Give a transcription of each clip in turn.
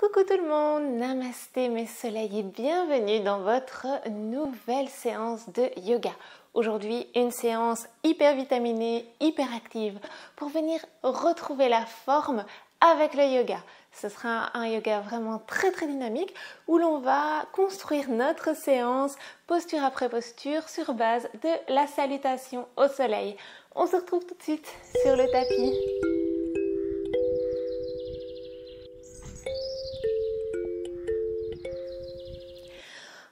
Coucou tout le monde, namasté mes soleils et bienvenue dans votre nouvelle séance de yoga. Aujourd'hui, une séance hyper vitaminée, hyper active pour venir retrouver la forme avec le yoga. Ce sera un yoga vraiment très dynamique où l'on va construire notre séance posture après posture sur base de la salutation au soleil. On se retrouve tout de suite sur le tapis.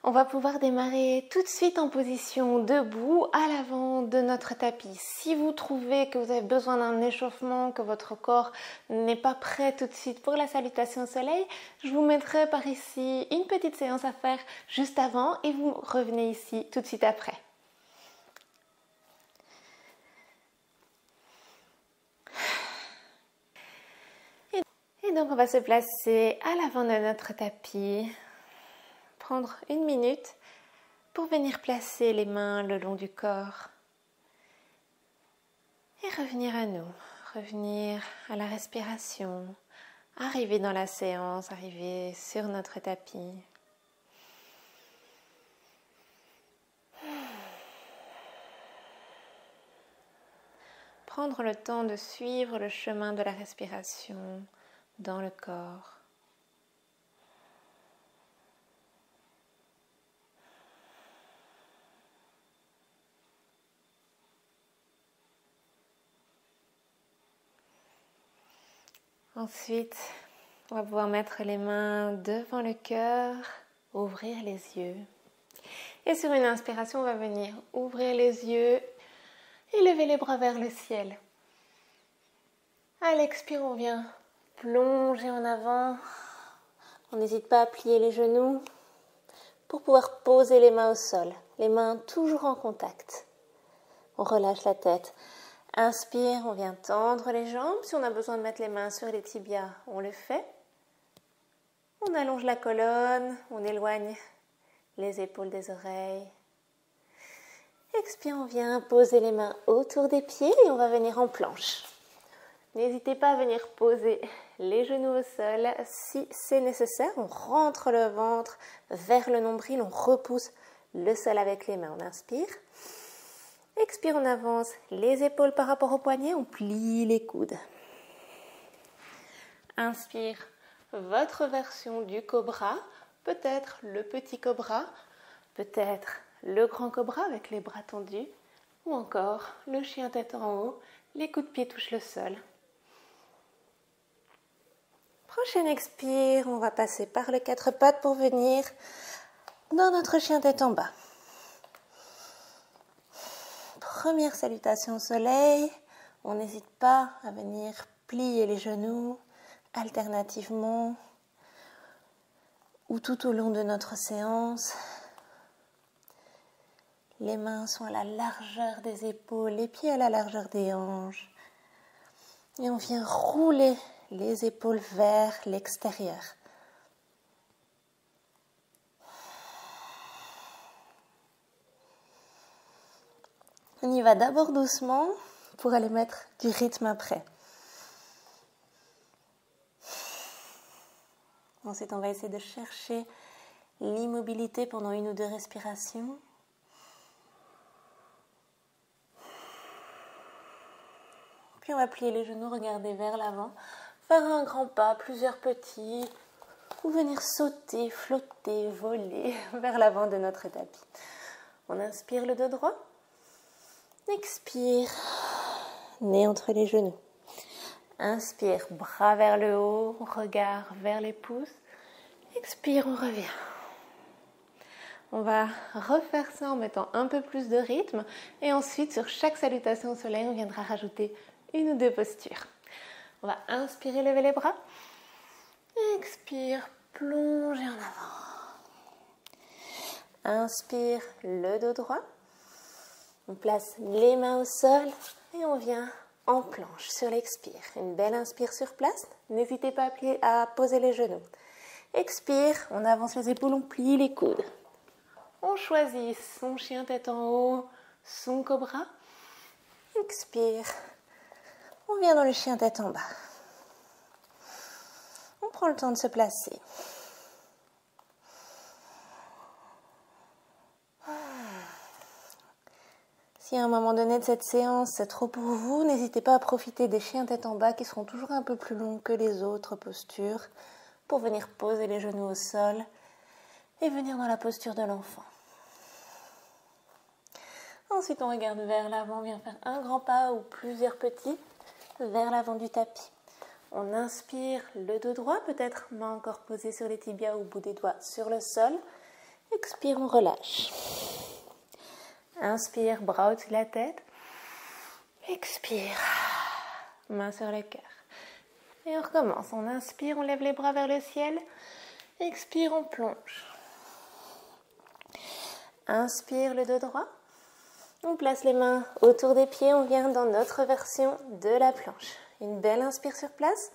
On va pouvoir démarrer tout de suite en position debout à l'avant de notre tapis. Si vous trouvez que vous avez besoin d'un échauffement, que votre corps n'est pas prêt tout de suite pour la salutation au soleil, je vous mettrai par ici une petite séance à faire juste avant et vous revenez ici tout de suite après. Et donc on va se placer à l'avant de notre tapis. Prendre une minute pour venir placer les mains le long du corps et revenir à nous, revenir à la respiration, arriver dans la séance, arriver sur notre tapis. Prendre le temps de suivre le chemin de la respiration dans le corps. Ensuite, on va pouvoir mettre les mains devant le cœur, ouvrir les yeux. Et sur une inspiration, on va venir ouvrir les yeux et lever les bras vers le ciel. À l'expire, on vient plonger en avant. On n'hésite pas à plier les genoux pour pouvoir poser les mains au sol. Les mains toujours en contact. On relâche la tête. Inspire, on vient tendre les jambes. Si on a besoin de mettre les mains sur les tibias, on le fait. On allonge la colonne, on éloigne les épaules des oreilles. Expire, on vient poser les mains autour des pieds et on va venir en planche. N'hésitez pas à venir poser les genoux au sol. Si c'est nécessaire, on rentre le ventre vers le nombril, on repousse le sol avec les mains. On inspire. Expire, on avance les épaules par rapport aux poignets, on plie les coudes. Inspire, votre version du cobra, peut-être le petit cobra, peut-être le grand cobra avec les bras tendus, ou encore le chien tête en haut, les coups de pied touchent le sol. Prochaine expire, on va passer par les quatre pattes pour venir dans notre chien tête en bas. Première salutation au soleil, on n'hésite pas à venir plier les genoux alternativement ou tout au long de notre séance. Les mains sont à la largeur des épaules, les pieds à la largeur des hanches. Et on vient rouler les épaules vers l'extérieur. On y va d'abord doucement pour aller mettre du rythme après. Ensuite, on va essayer de chercher l'immobilité pendant une ou deux respirations. Puis on va plier les genoux, regarder vers l'avant, faire un grand pas, plusieurs petits, ou venir sauter, flotter, voler vers l'avant de notre tapis. On inspire le dos droit. Expire, nez entre les genoux. Inspire, bras vers le haut, regard vers les pouces. Expire, on revient. On va refaire ça en mettant un peu plus de rythme. Et ensuite, sur chaque salutation au soleil, on viendra rajouter une ou deux postures. On va inspirer, lever les bras. Expire, plonger en avant. Inspire, le dos droit. On place les mains au sol et on vient en planche sur l'expire. Une belle inspire sur place. N'hésitez pas à poser les genoux. Expire, on avance les épaules, on plie les coudes. On choisit son chien tête en haut, son cobra. Expire, on vient dans le chien tête en bas. On prend le temps de se placer. Si à un moment donné de cette séance, c'est trop pour vous, n'hésitez pas à profiter des chiens tête en bas qui seront toujours un peu plus longs que les autres postures pour venir poser les genoux au sol et venir dans la posture de l'enfant. Ensuite, on regarde vers l'avant, on vient faire un grand pas ou plusieurs petits vers l'avant du tapis. On inspire le dos droit, peut-être main encore posée sur les tibias ou bout des doigts sur le sol. Expire, on relâche. Inspire, bras au-dessus de la tête. Expire, main sur le cœur. Et on recommence. On inspire, on lève les bras vers le ciel. Expire, on plonge. Inspire, le dos droit. On place les mains autour des pieds. On vient dans notre version de la planche. Une belle inspire sur place.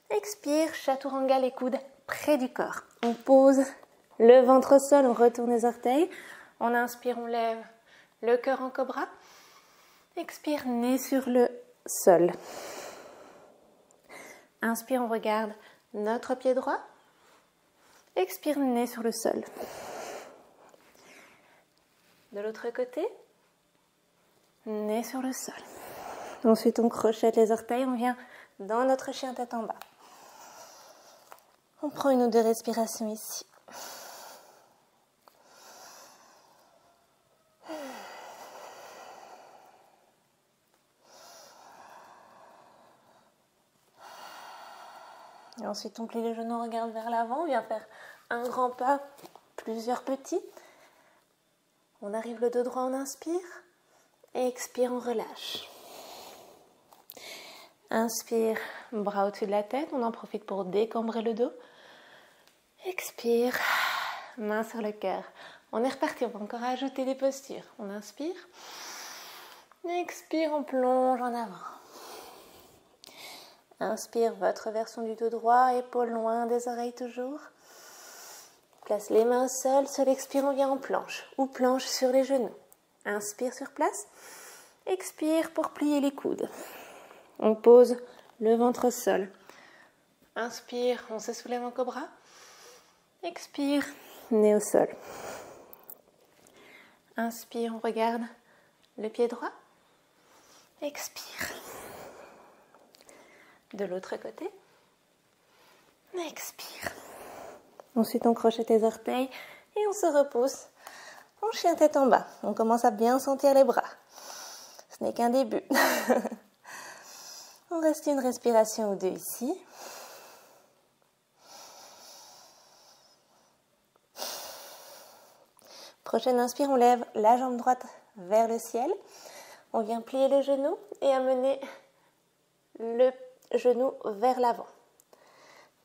Expire, chaturanga, les coudes près du corps. On pose le ventre au sol, on retourne les orteils. On inspire, on lève le cœur en cobra. Expire, nez sur le sol. Inspire, on regarde notre pied droit. Expire, nez sur le sol. De l'autre côté, nez sur le sol. Ensuite, on crochette les orteils, on vient dans notre chien tête en bas. On prend une ou deux respirations ici. Et ensuite, on plie les genoux, on regarde vers l'avant, on vient faire un grand pas, plusieurs petits. On arrive le dos droit, on inspire. Et expire, on relâche. Inspire, bras au-dessus de la tête, on en profite pour décambrer le dos. Expire, main sur le cœur. On est reparti, on va encore ajouter des postures. On inspire. Expire, on plonge en avant. Inspire, votre version du dos droit, épaules loin des oreilles toujours. Place les mains au sol, seul expire, on vient en planche ou planche sur les genoux. Inspire sur place. Expire pour plier les coudes. On pose le ventre au sol. Inspire, on se soulève en cobra. Expire, nez au sol. Inspire, on regarde le pied droit. Expire. De l'autre côté. Expire. Ensuite, on crochette les orteils et on se repousse en chien tête en bas. On commence à bien sentir les bras. Ce n'est qu'un début. On reste une respiration ou deux ici. Prochaine inspire, on lève la jambe droite vers le ciel. On vient plier les genoux et amener le genou vers l'avant.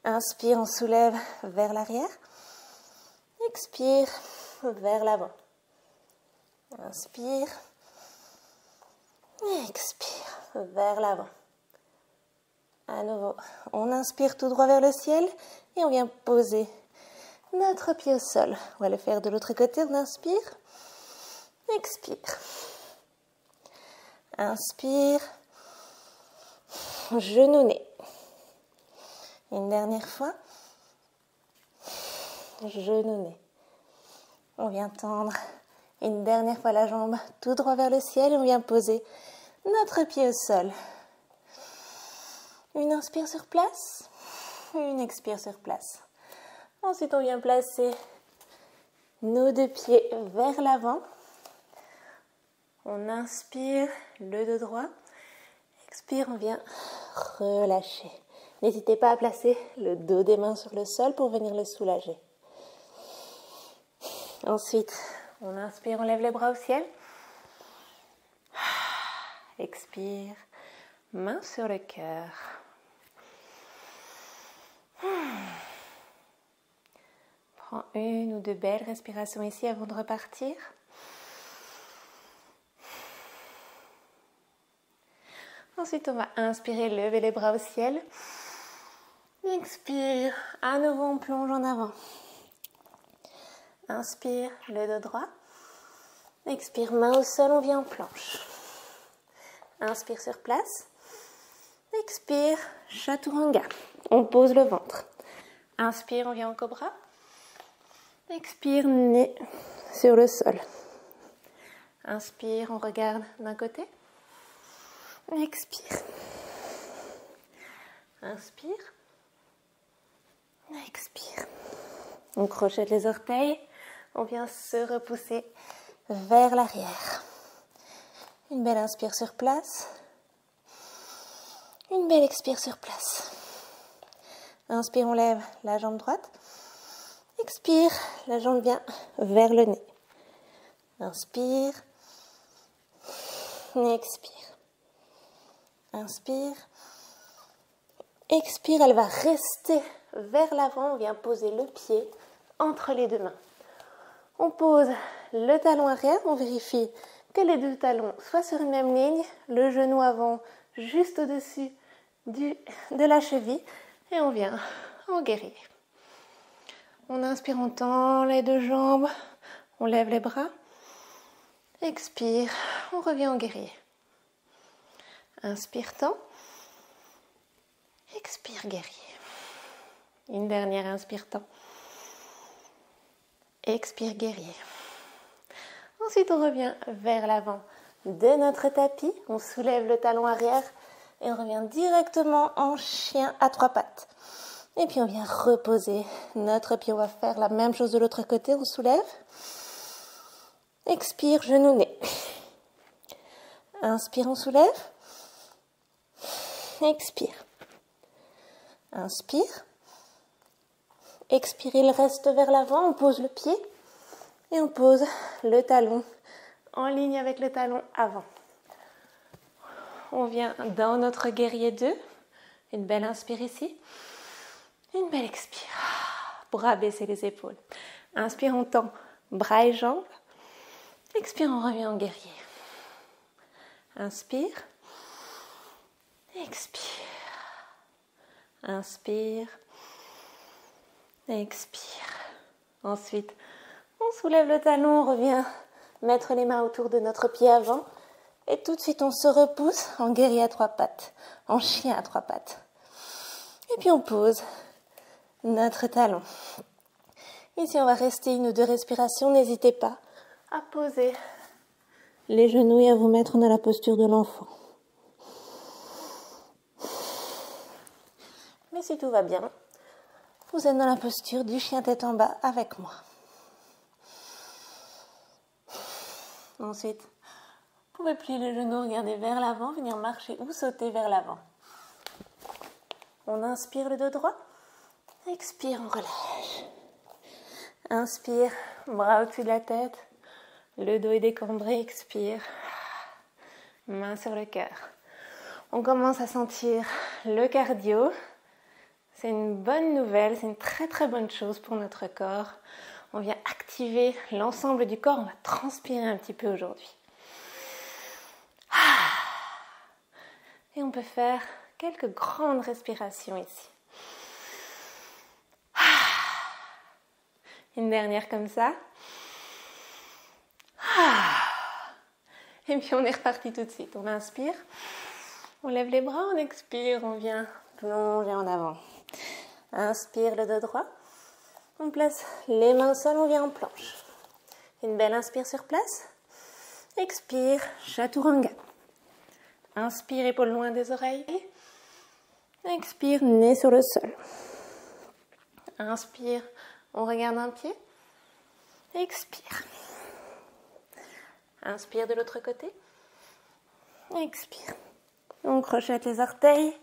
Inspire, on soulève vers l'arrière. Expire, vers l'avant. Inspire. Expire, vers l'avant. À nouveau, on inspire tout droit vers le ciel et on vient poser notre pied au sol. On va le faire de l'autre côté, on inspire. Expire. Inspire. Genou-nez. Une dernière fois. Genou-nez. On vient tendre une dernière fois la jambe tout droit vers le ciel et on vient poser notre pied au sol. Une inspire sur place, une expire sur place. Ensuite, on vient placer nos deux pieds vers l'avant. On inspire le dos droit. Expire, on vient relâcher. N'hésitez pas à placer le dos des mains sur le sol pour venir le soulager. Ensuite, on inspire, on lève les bras au ciel. Expire, main sur le cœur. Prends une ou deux belles respirations ici avant de repartir. Ensuite, on va inspirer, lever les bras au ciel. Expire, à nouveau on plonge en avant. Inspire, le dos droit. Expire, main au sol, on vient en planche. Inspire sur place. Expire, chaturanga. on pose le ventre. Inspire, on vient en cobra. Expire, nez sur le sol. Inspire, on regarde d'un côté. Expire. Inspire. Expire. On crochette les orteils. On vient se repousser vers l'arrière. Une belle inspire sur place. Une belle expire sur place. Inspire, on lève la jambe droite. Expire, la jambe vient vers le nez. Inspire. Expire. Inspire. Expire, elle va rester vers l'avant. On vient poser le pied entre les deux mains. On pose le talon arrière. On vérifie que les deux talons soient sur une même ligne. Le genou avant juste au-dessus de la cheville. Et on vient en guerrier. On inspire, on tend les deux jambes. On lève les bras. Expire, on revient en guerrier. Inspire, tend. Expire, guerrier. Une dernière, inspire, tend. Expire, guerrier. Ensuite, on revient vers l'avant de notre tapis. On soulève le talon arrière et on revient directement en chien à trois pattes. Et puis, on vient reposer notre pied. On va faire la même chose de l'autre côté. On soulève. Expire, genou, nez. Inspire, on soulève. Expire. Inspire. Expire, il reste vers l'avant. On pose le pied et on pose le talon en ligne avec le talon avant. On vient dans notre guerrier 2. Une belle inspire ici. Une belle expire. Bras baisser les épaules. Inspire, on tend bras et jambes. Expire, on revient en guerrier. Inspire. Expire. Inspire. Expire. Ensuite, on soulève le talon, on revient mettre les mains autour de notre pied avant. Et tout de suite, on se repousse en guerrier à trois pattes, en chien à trois pattes. Et puis, on pose notre talon. Ici, on va rester une ou deux respirations. N'hésitez pas à poser les genoux et à vous mettre dans la posture de l'enfant. Mais si tout va bien, vous êtes dans la posture du chien tête en bas avec moi. Ensuite, vous pouvez plier les genoux, regarder vers l'avant, venir marcher ou sauter vers l'avant. On inspire le dos droit. Expire, on relâche. Inspire, bras au-dessus de la tête. Le dos est décambré, expire. Main sur le cœur. On commence à sentir le cardio. C'est une bonne nouvelle, c'est une très très bonne chose pour notre corps. On vient activer l'ensemble du corps, on va transpirer un petit peu aujourd'hui. Et on peut faire quelques grandes respirations ici. Une dernière comme ça. Et puis on est reparti tout de suite. On inspire, on lève les bras, on expire, on vient plonger en avant. Inspire le dos droit. On place les mains au sol, on vient en planche. Une belle inspire sur place. Expire, chaturanga. Inspire, épaules loin des oreilles. Expire, nez sur le sol. Inspire, on regarde un pied. Expire. Inspire de l'autre côté. Expire. On crochette les orteils.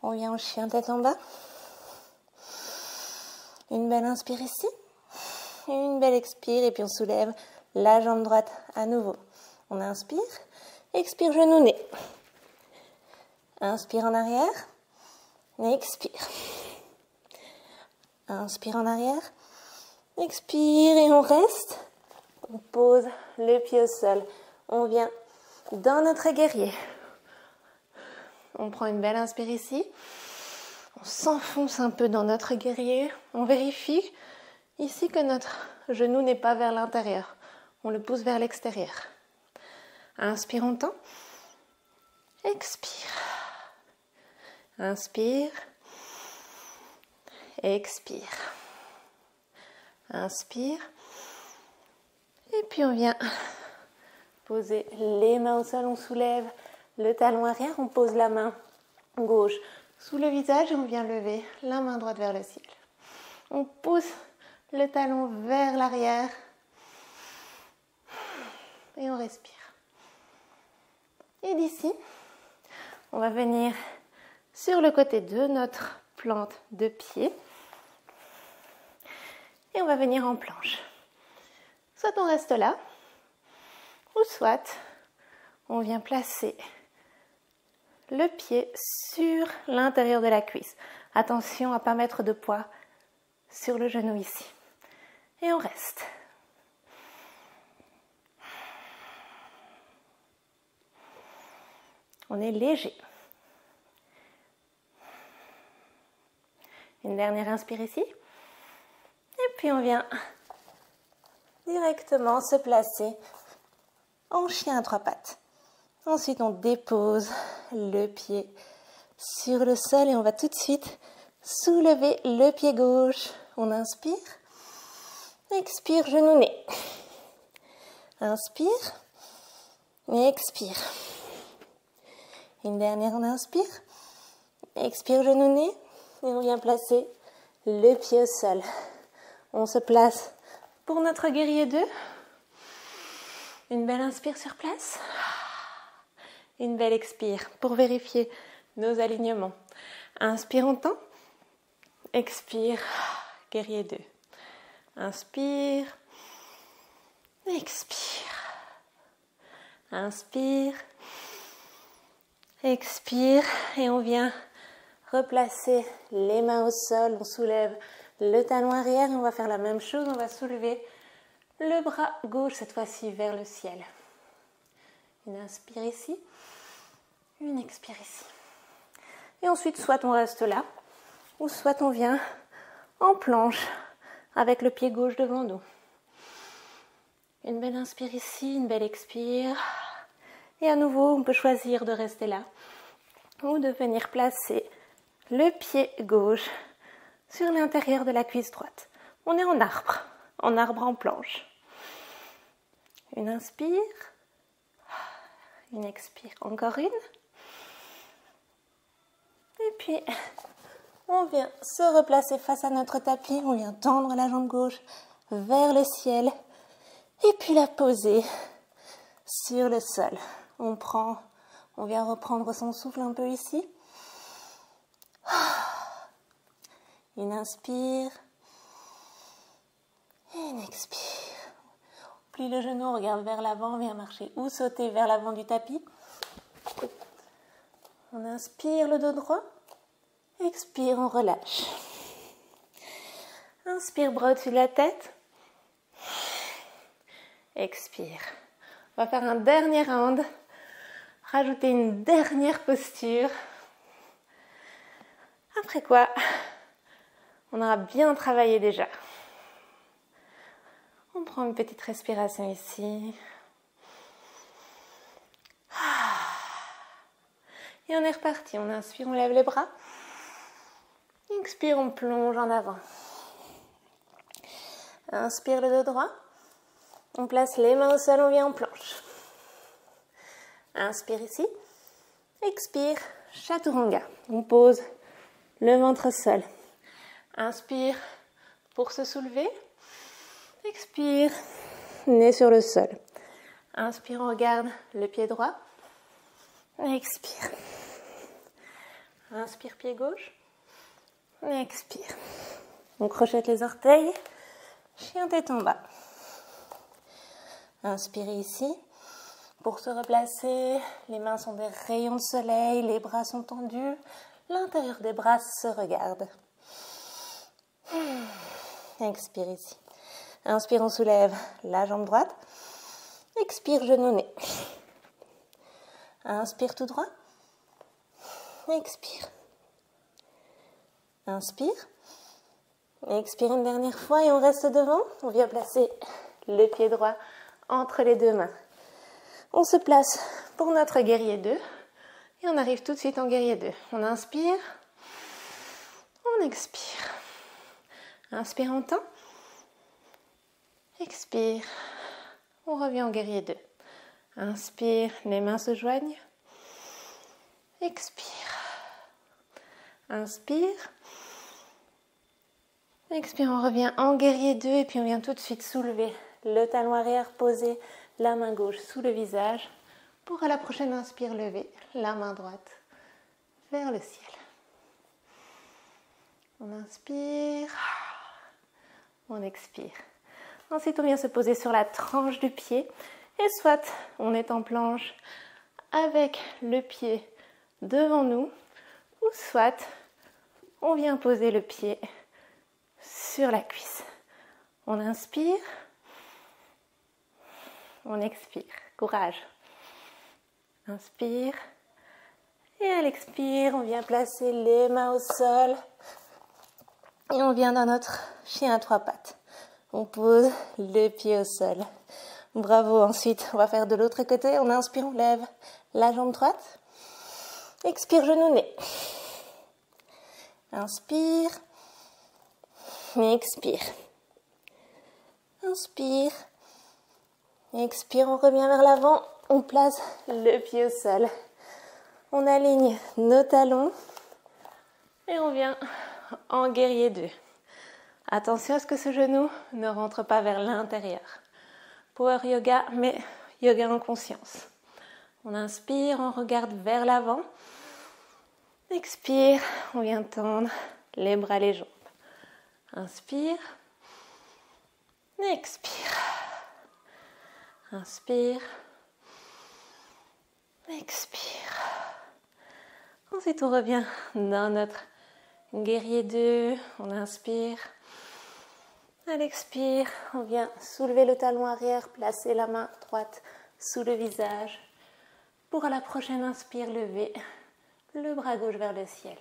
On vient en chien tête en bas. Une belle inspire ici. Une belle expire. Et puis on soulève la jambe droite à nouveau. On inspire. Expire, genou, nez. Inspire en arrière. Expire. Inspire en arrière. Expire et on reste. On pose le pied au sol. On vient dans notre guerrier. On prend une belle inspire ici. On s'enfonce un peu dans notre guerrier. On vérifie ici que notre genou n'est pas vers l'intérieur. On le pousse vers l'extérieur. Inspire, on tend. Expire. Inspire. expire. Inspire. Et puis on vient poser les mains au sol, on soulève le talon arrière, on pose la main gauche sous le visage et on vient lever la main droite vers le ciel. On pousse le talon vers l'arrière et on respire. Et d'ici, on va venir sur le côté de notre plante de pied et on va venir en planche. Soit on reste là, ou soit on vient placer le pied sur l'intérieur de la cuisse. Attention à ne pas mettre de poids sur le genou ici. Et on reste. On est léger. Une dernière inspire ici. Et puis on vient directement se placer en chien à trois pattes. Ensuite, on dépose le pied sur le sol et on va tout de suite soulever le pied gauche. On inspire. Expire, genou-nez. Inspire. Et expire. Une dernière, on inspire. Expire, genou-nez. Et on vient placer le pied au sol. On se place pour notre guerrier 2. Une belle inspire sur place. Une belle expire pour vérifier nos alignements. Inspire, on tend. Expire, guerrier 2. Inspire. Expire. Inspire. Expire. Et on vient replacer les mains au sol. On soulève le talon arrière. Et on va faire la même chose. On va soulever le bras gauche, cette fois-ci, vers le ciel. Une inspire ici. Une expire ici. Et ensuite, soit on reste là, ou soit on vient en planche avec le pied gauche devant nous. Une belle inspire ici, une belle expire. Et à nouveau, on peut choisir de rester là ou de venir placer le pied gauche sur l'intérieur de la cuisse droite. On est en arbre en planche. Une inspire, une expire, encore une. Et puis, on vient se replacer face à notre tapis. On vient tendre la jambe gauche vers le ciel. Et puis la poser sur le sol. On vient reprendre son souffle un peu ici. Une inspire. Et une expire. On plie le genou, on regarde vers l'avant, on vient marcher ou sauter vers l'avant du tapis. On inspire le dos droit. Expire, on relâche. Inspire, bras au-dessus de la tête. Expire. On va faire un dernier round. Rajouter une dernière posture. Après quoi, on aura bien travaillé déjà. On prend une petite respiration ici. Et on est reparti. On inspire, on lève les bras. Expire, on plonge en avant. Inspire le dos droit. On place les mains au sol, on vient en planche. Inspire ici. Expire, chaturanga. On pose le ventre au sol. Inspire pour se soulever. Expire, nez sur le sol. Inspire, on regarde le pied droit. Expire. Inspire, pied gauche. Expire. On crochette les orteils. Chien tête en bas. Inspirez ici. Pour se replacer, les mains sont des rayons de soleil, les bras sont tendus, l'intérieur des bras se regarde. Expire ici. Inspire, on soulève la jambe droite. Expire, genou-nez. Inspire tout droit. Expire. Inspire. Expire une dernière fois et on reste devant. On vient placer le pied droit entre les deux mains. On se place pour notre guerrier 2 et on arrive tout de suite en guerrier 2. On inspire, on expire. Inspire, on tend. Expire. On revient en guerrier 2. Inspire, les mains se joignent. Expire. Inspire. Expire, on revient en guerrier 2 et puis on vient tout de suite soulever le talon arrière, poser la main gauche sous le visage pour à la prochaine inspire lever la main droite vers le ciel. On inspire, on expire. Ensuite, on vient se poser sur la tranche du pied et soit on est en planche avec le pied devant nous ou soit on vient poser le pied sur la cuisse. On inspire, on expire. Courage. Inspire. Et à l'expire, on vient placer les mains au sol. Et on vient dans notre chien à 3 pattes. On pose le pied au sol. Bravo. Ensuite, on va faire de l'autre côté. On inspire, on lève la jambe droite. Expire, genou, nez. Inspire. Expire. Inspire. Expire, on revient vers l'avant. On place le pied au sol. On aligne nos talons. Et on vient en guerrier 2. Attention à ce que ce genou ne rentre pas vers l'intérieur. Power yoga, mais yoga en conscience. On inspire, on regarde vers l'avant. Expire, on vient tendre les bras, les jambes. Inspire. Expire. Inspire. Expire. Ensuite, on revient dans notre guerrier 2. On inspire. À l'expire, on vient soulever le talon arrière, placer la main droite sous le visage. Pour à la prochaine inspire, lever le bras gauche vers le ciel.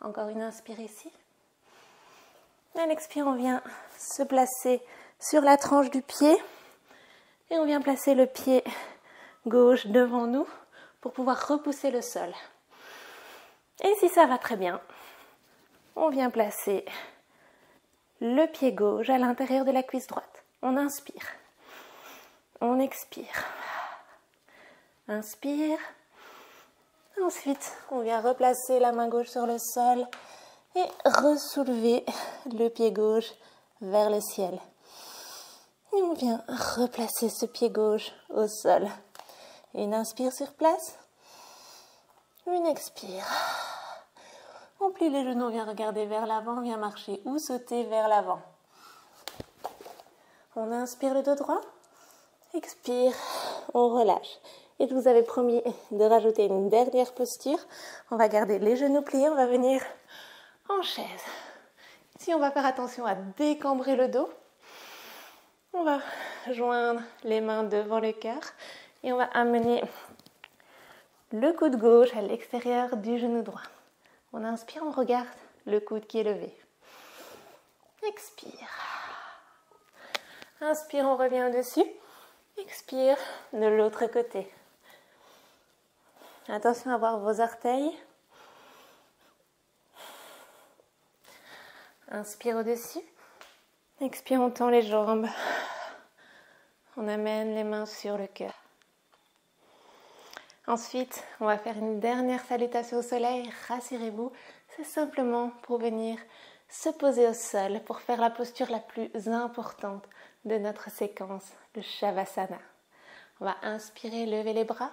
Encore une inspire ici. À l'expire, on vient se placer sur la tranche du pied et on vient placer le pied gauche devant nous pour pouvoir repousser le sol. Et si ça va très bien, on vient placer le pied gauche à l'intérieur de la cuisse droite. On inspire, on expire, inspire. Ensuite, on vient replacer la main gauche sur le sol et ressoulever le pied gauche vers le ciel. Et on vient replacer ce pied gauche au sol. Une inspire sur place. Une expire. On plie les genoux, on vient regarder vers l'avant, on vient marcher ou sauter vers l'avant. On inspire le dos droit. Expire, on relâche. Et je vous avais promis de rajouter une dernière posture. On va garder les genoux pliés, on va venir en chaise. Ici, on va faire attention à décambrer le dos. On va joindre les mains devant le cœur et on va amener le coude gauche à l'extérieur du genou droit. On inspire, on regarde le coude qui est levé. Expire. Inspire, on revient dessus. Expire de l'autre côté. Attention à voir vos orteils. Inspire au-dessus. Expire, on tend les jambes. On amène les mains sur le cœur. Ensuite, on va faire une dernière salutation au soleil. Rassurez-vous, c'est simplement pour venir se poser au sol, pour faire la posture la plus importante de notre séquence, le Shavasana. On va inspirer, lever les bras.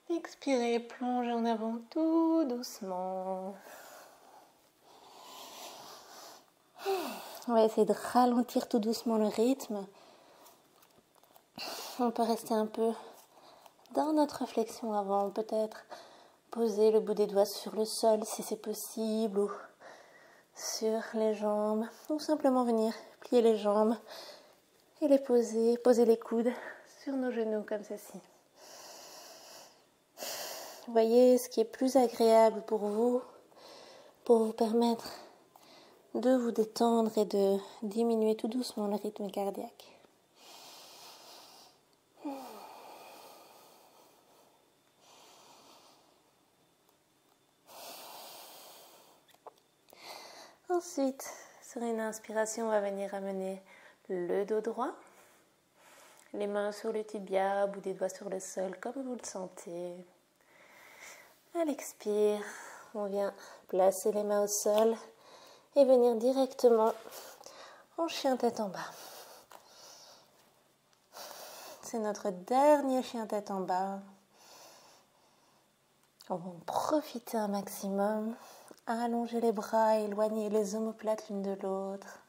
Expirez, plongez en avant tout doucement. On va essayer de ralentir tout doucement le rythme. On peut rester un peu dans notre flexion avant, peut-être poser le bout des doigts sur le sol si c'est possible, ou sur les jambes, ou simplement venir plier les jambes et les poser les coudes sur nos genoux comme ceci. Voyez ce qui est plus agréable pour vous permettre de vous détendre et de diminuer tout doucement le rythme cardiaque. Ensuite, sur une inspiration, on va venir amener le dos droit. Les mains sur le tibia, bout des doigts sur le sol, comme vous le sentez. À l'expire, on vient placer les mains au sol et venir directement en chien tête en bas. C'est notre dernier chien tête en bas. On va en profiter un maximum. Allonger les bras, éloigner les omoplates l'une de l'autre.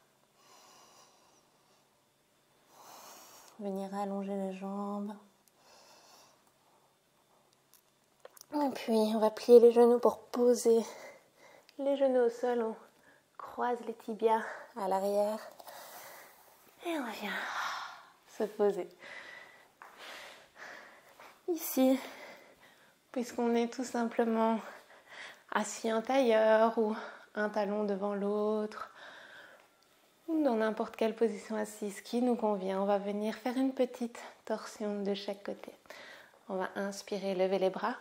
Venir allonger les jambes. Et puis, on va plier les genoux pour poser les genoux au sol. On croise les tibias à l'arrière. Et on vient se poser. Ici, puisqu'on est tout simplement assis en tailleur ou un talon devant l'autre, ou dans n'importe quelle position assise qui nous convient, on va venir faire une petite torsion de chaque côté. On va inspirer, lever les bras.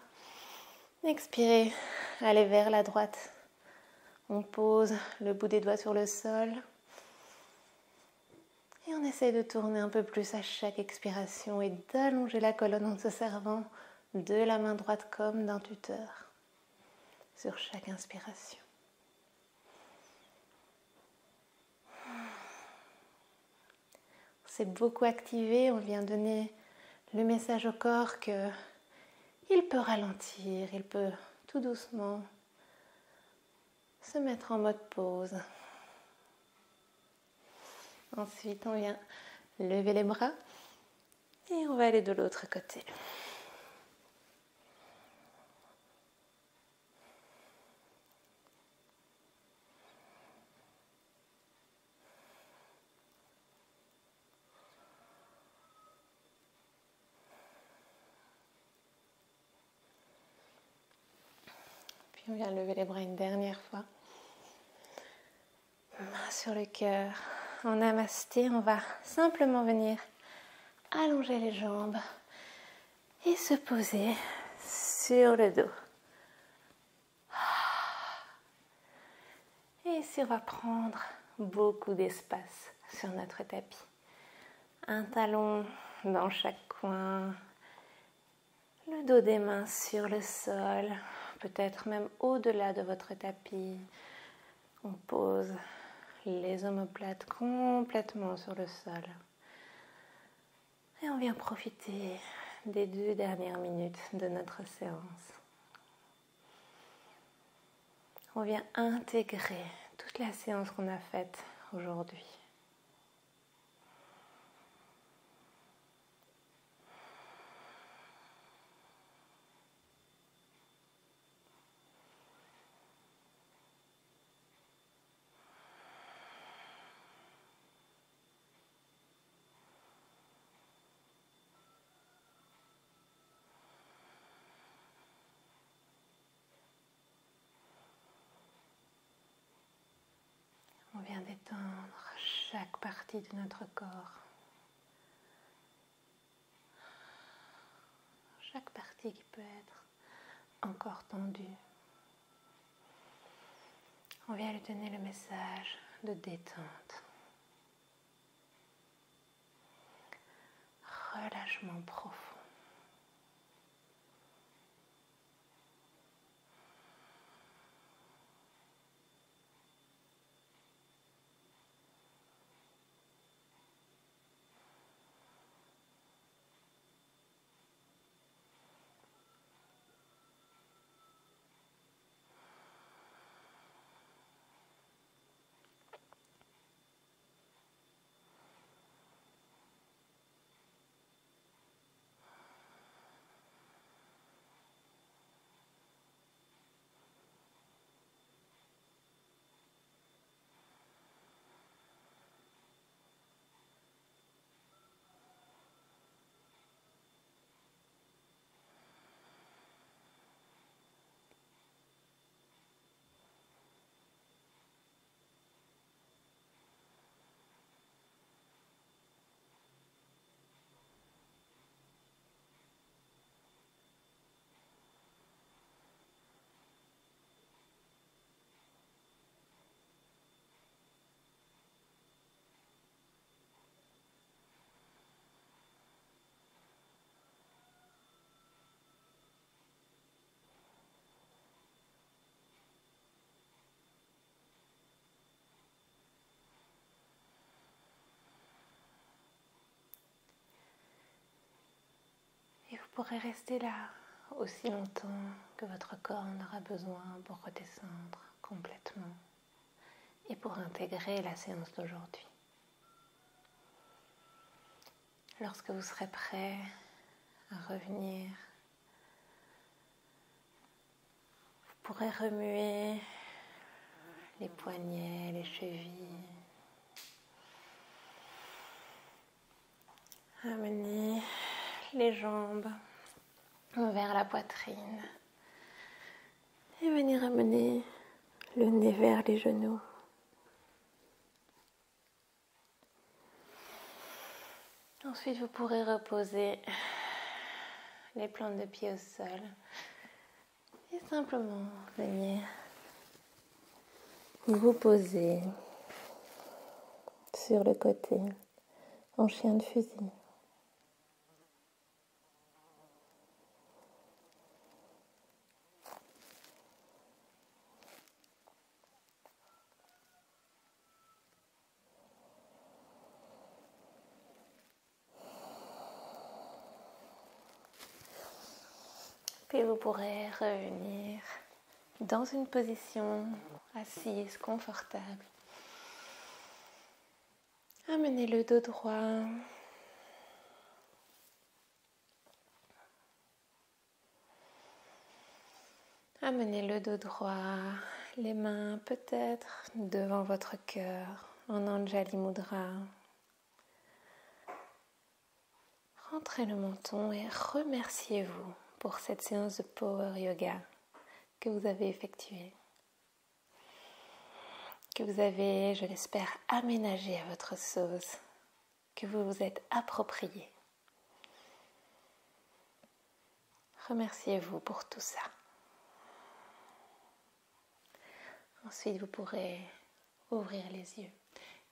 Expirer, aller vers la droite. On pose le bout des doigts sur le sol. Et on essaie de tourner un peu plus à chaque expiration et d'allonger la colonne en se servant de la main droite comme d'un tuteur sur chaque inspiration. C'est beaucoup activé, on vient donner le message au corps que il peut ralentir, il peut tout doucement se mettre en mode pause. Ensuite, on vient lever les bras et on va aller de l'autre côté. On vient lever les bras une dernière fois. Main sur le cœur. En namasté, on va simplement venir allonger les jambes et se poser sur le dos. Et ici, on va prendre beaucoup d'espace sur notre tapis. Un talon dans chaque coin. Le dos des mains sur le sol. Peut-être même au-delà de votre tapis. On pose les omoplates complètement sur le sol. Et on vient profiter des 2 dernières minutes de notre séance. On vient intégrer toute la séance qu'on a faite aujourd'hui. On vient détendre chaque partie de notre corps. Chaque partie qui peut être encore tendue. On vient lui donner le message de détente. Relâchement profond. pourrez rester là aussi longtemps que votre corps en aura besoin pour redescendre complètement et pour intégrer la séance d'aujourd'hui. Lorsque vous serez prêt à revenir, vous pourrez remuer les poignets, les chevilles, amener les jambes vers la poitrine et venir amener le nez vers les genoux. Ensuite, vous pourrez reposer les plantes de pied au sol et simplement venir vous poser sur le côté en chien de fusil. Puis vous pourrez revenir dans une position assise, confortable. Amenez le dos droit. Amenez le dos droit, les mains peut-être devant votre cœur en Anjali Mudra. Rentrez le menton et remerciez-vous pour cette séance de Power Yoga que vous avez effectuée, que vous avez, je l'espère, aménagée à votre sauce, que vous vous êtes appropriée. Remerciez-vous pour tout ça. Ensuite, vous pourrez ouvrir les yeux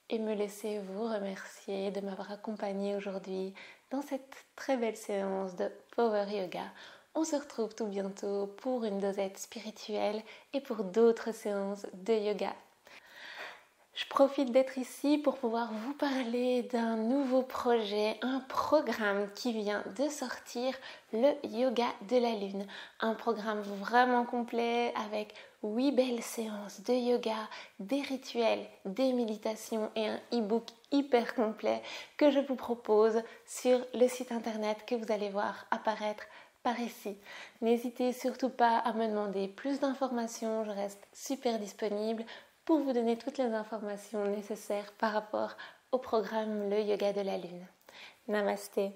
et me laisser vous remercier de m'avoir accompagné aujourd'hui dans cette très belle séance de Power Yoga. On se retrouve tout bientôt pour une dosette spirituelle et pour d'autres séances de yoga. Je profite d'être ici pour pouvoir vous parler d'un nouveau projet, un programme qui vient de sortir, le Yoga de la Lune. Un programme vraiment complet avec 8 belles séances de yoga, des rituels, des méditations et un e-book hyper complet que je vous propose sur le site internet que vous allez voir apparaître par ici. N'hésitez surtout pas à me demander plus d'informations, je reste super disponible pour vous donner toutes les informations nécessaires par rapport au programme Le Yoga de la Lune. Namasté.